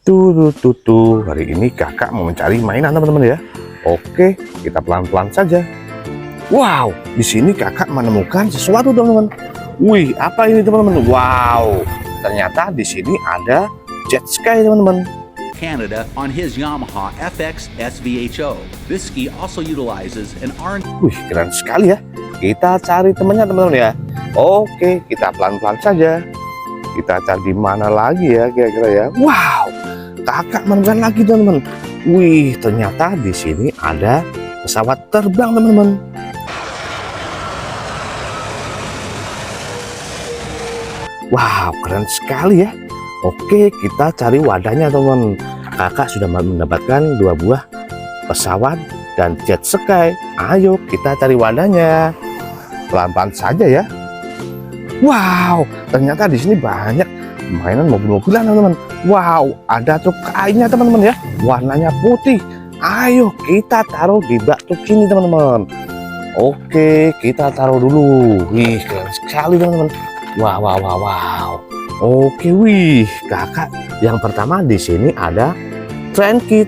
Tuh. Hari ini kakak mau mencari mainan teman-teman ya. Oke, kita pelan-pelan saja. Wow, di sini kakak menemukan sesuatu teman-teman. Wih, apa ini teman-teman? Wow, ternyata di sini ada jet ski teman-teman. Canada on his Yamaha FX SVHO. This ski also utilizes an R&D. Wih, keren sekali ya. Kita cari temannya teman-teman ya. Oke, kita pelan-pelan saja. Kita cari di mana lagi ya kira-kira ya. Wow, kakak menemukan lagi teman-teman. Wih, ternyata di sini ada pesawat terbang teman-teman. Wow, keren sekali ya. Oke, kita cari wadahnya teman-teman. Kakak sudah mendapatkan 2 buah pesawat dan jet ski. Ayo kita cari wadahnya. Pelan-pelan saja ya. Wow, ternyata di sini banyak mainan mobil-mobilan teman-teman. Wow, ada truk kainnya teman-teman ya. Warnanya putih. Ayo kita taruh di bak truk ini teman-teman. Oke, kita taruh dulu. Wih, keren sekali teman-teman. Wow. Oke, wih, kakak yang pertama di sini ada train kit.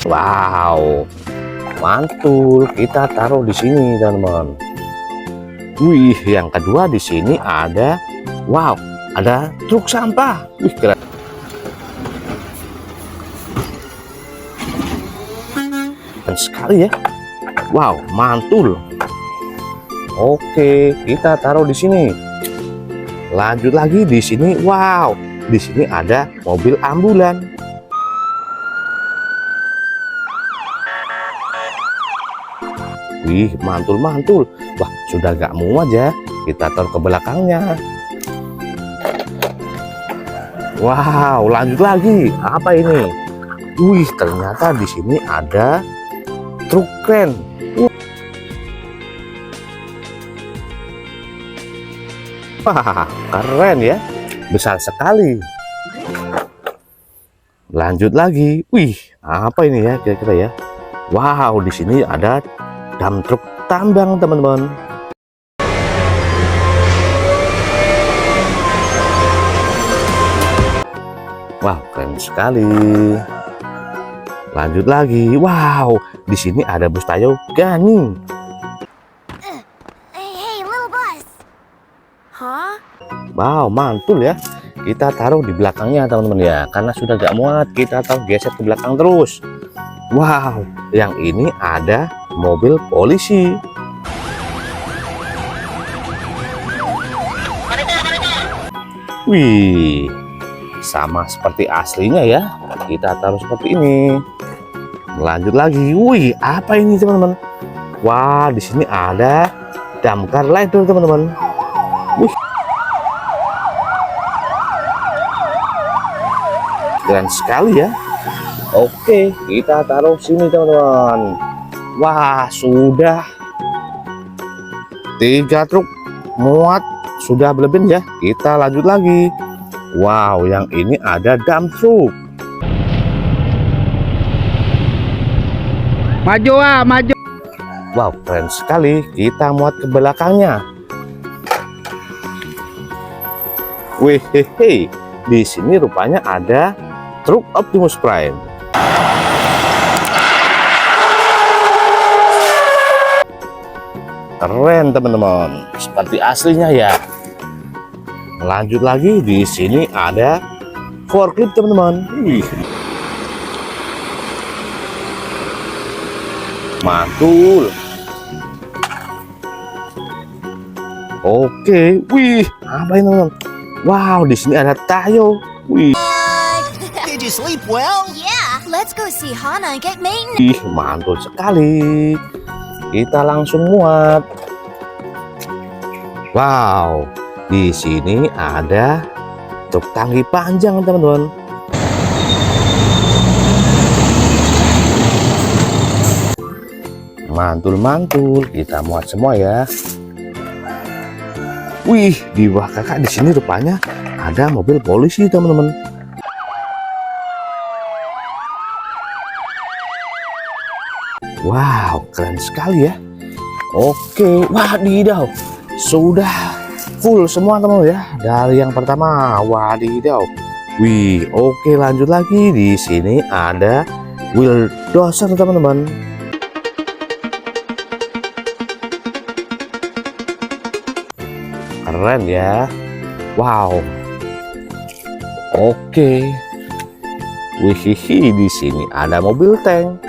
Wow, mantul. Kita taruh di sini, teman-teman. Wih, yang kedua di sini ada, wow, ada truk sampah. Wih, keren. Keren sekali ya. Wow, mantul. Oke, kita taruh di sini. Lanjut lagi di sini. Wow, di sini ada mobil ambulan. Wih, mantul. Wah, sudah gak muat ya. Kita taruh ke belakangnya. Wow, lanjut lagi. Apa ini? Wih, ternyata di sini ada truk kren. Wah, keren ya, besar sekali. Lanjut lagi. Wih, apa ini ya kira-kira ya? Wow, di sini ada dump truk tambang teman-teman. Wow, keren sekali. Lanjut lagi. Wow, di sini ada bus Tayo Gani. Wow, mantul ya. Kita taruh di belakangnya teman-teman ya. Karena sudah gak muat, kita taruh geser ke belakang terus. Wow, yang ini ada mobil polisi. Wih, sama seperti aslinya ya. Kita taruh seperti ini. Lanjut lagi. Wih, apa ini teman-teman? Wah, di sini ada damkar ladder teman-teman. Wih, keren sekali ya. Oke, kita taruh sini teman-teman. Wah, sudah 3 truk muat, sudah berlebih ya. Kita lanjut lagi. Wow, yang ini ada dump truk. Maju. Wow, keren sekali. Kita muat ke belakangnya. Wih, di sini rupanya ada truk Optimus Prime. Keren teman-teman, seperti aslinya ya. Lanjut lagi, di sini ada forklift teman-teman. Wih, mantul. Oke, wih, apa ini teman-teman? Wow, di sini ada Tayo. Wih. Did you sleep well? Yeah, let's go see Hana get maintenance. Ih, mantul sekali. Kita langsung muat. Wow, di sini ada truk tangki panjang, teman-teman. Mantul. Kita muat semua ya. Wih, di bawah kakak di sini rupanya ada mobil polisi, teman-teman. Wow, keren sekali ya. Oke, wadidaw, sudah full semua teman-teman ya. Dari yang pertama, wadidaw. Wih, oke, lanjut lagi. Di sini ada bulldozer teman-teman. Keren ya. Wow. Oke. Wihihi, di sini ada mobil tank.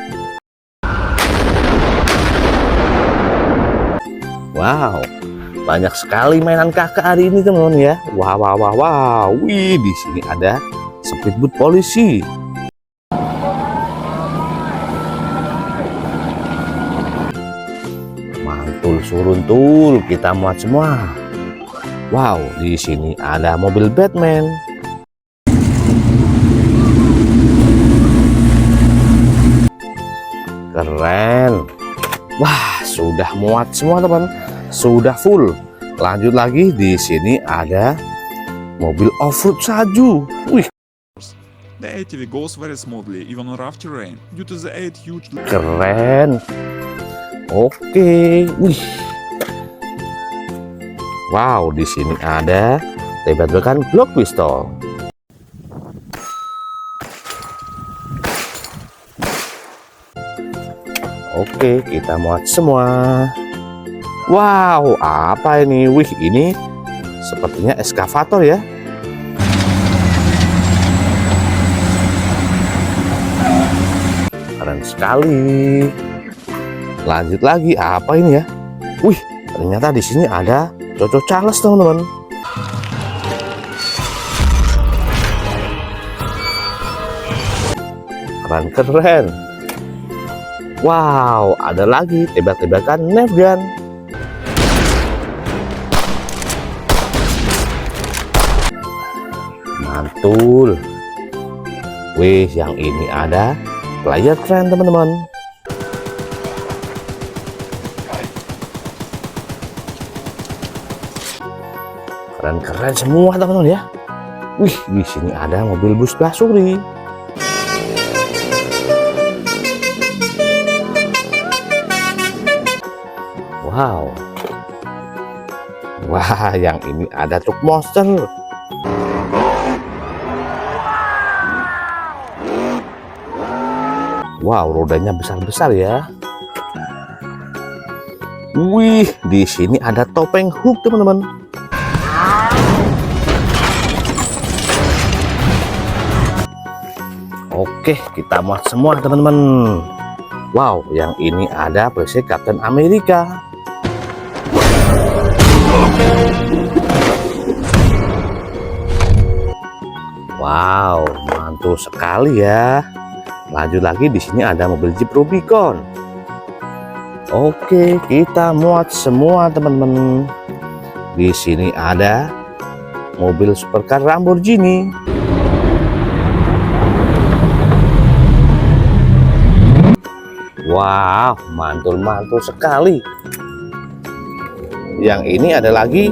Wow. Banyak sekali mainan kakak hari ini teman-teman ya. Wow, wow, wow, wow. Wih, di sini ada speedboat polisi. Mantul suruntul, kita muat semua. Wow, di sini ada mobil Batman. Keren. Wah, sudah muat semua teman. Sudah full. Lanjut lagi, di sini ada mobil off-road salju. Wih, The ATV goes very smoothly even on rough terrain due to the 8 huge. keren. Oke, wih. Wow, di sini ada tembak-tembakan Glock pistol. Oke, kita muat semua. Wow, apa ini? Wih, ini sepertinya eskavator ya. Keren sekali. Lanjut lagi, apa ini ya? Wih, ternyata di sini ada Coco Charles teman-teman. Keren. Wow, ada lagi tembak-tembakan Nerf gun. Mantul. Wih, yang ini ada player keren teman-teman. Keren semua teman-teman ya. Wih, di sini ada mobil bus Basuri. Wow. Wah, yang ini ada truk monster. Wow, rodanya besar-besar ya. Wih, di sini ada topeng Hulk teman-teman. Oke, kita muat semua teman-teman. Wow, yang ini ada PC Captain America. Wow, mantul sekali ya. Lanjut lagi, di sini ada mobil Jeep Rubicon. Oke, kita muat semua teman-teman. Di sini ada mobil supercar Lamborghini. Wow, mantul sekali. Yang ini ada lagi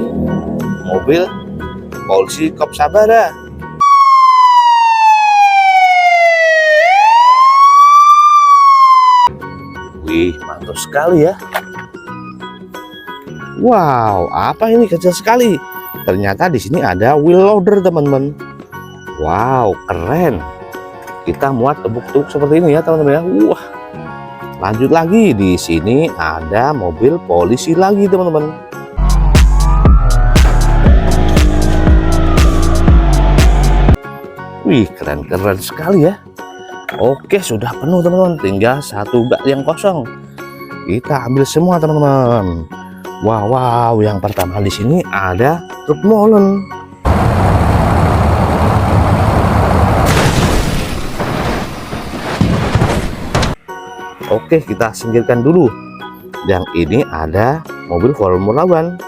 mobil polisi Kop Sabara. Wih, mantul sekali ya. Wow, apa ini kecil sekali. Ternyata di sini ada wheel loader teman-teman. Wow, keren. Kita muat tebuk-tebuk seperti ini ya teman-teman ya. Wah. Lanjut lagi, di sini ada mobil polisi lagi teman-teman. Wih, keren sekali ya. Oke, sudah penuh teman-teman, tinggal satu bak yang kosong. Kita ambil semua teman-teman. Wow, yang pertama di sini ada truk molen. Oke, kita singkirkan dulu. Yang ini ada mobil Formula One.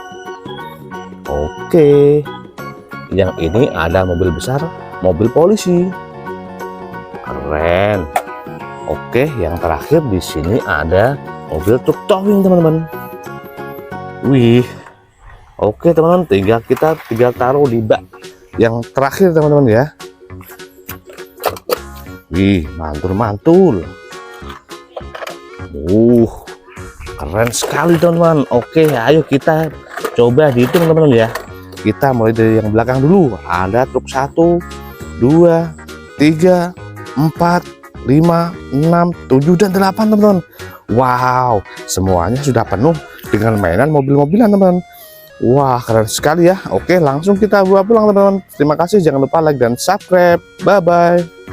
Oke, yang ini ada mobil besar, mobil polisi. Keren. Oke, yang terakhir di sini ada mobil truk towing teman-teman. Wih. Oke teman-teman, kita tinggal taruh di bak yang terakhir teman-teman ya. Wih, mantul. Keren sekali teman-teman. Oke, ayo kita coba dihitung teman-teman ya. Kita mulai dari yang belakang dulu. Ada truk 1, 2, 3, 4, 5, 6, 7, dan 8 teman-teman. Wow, semuanya sudah penuh dengan mainan mobil-mobilan teman-teman. Wah, keren sekali ya. Oke, langsung kita bawa pulang teman-teman. Terima kasih, jangan lupa like dan subscribe. Bye-bye.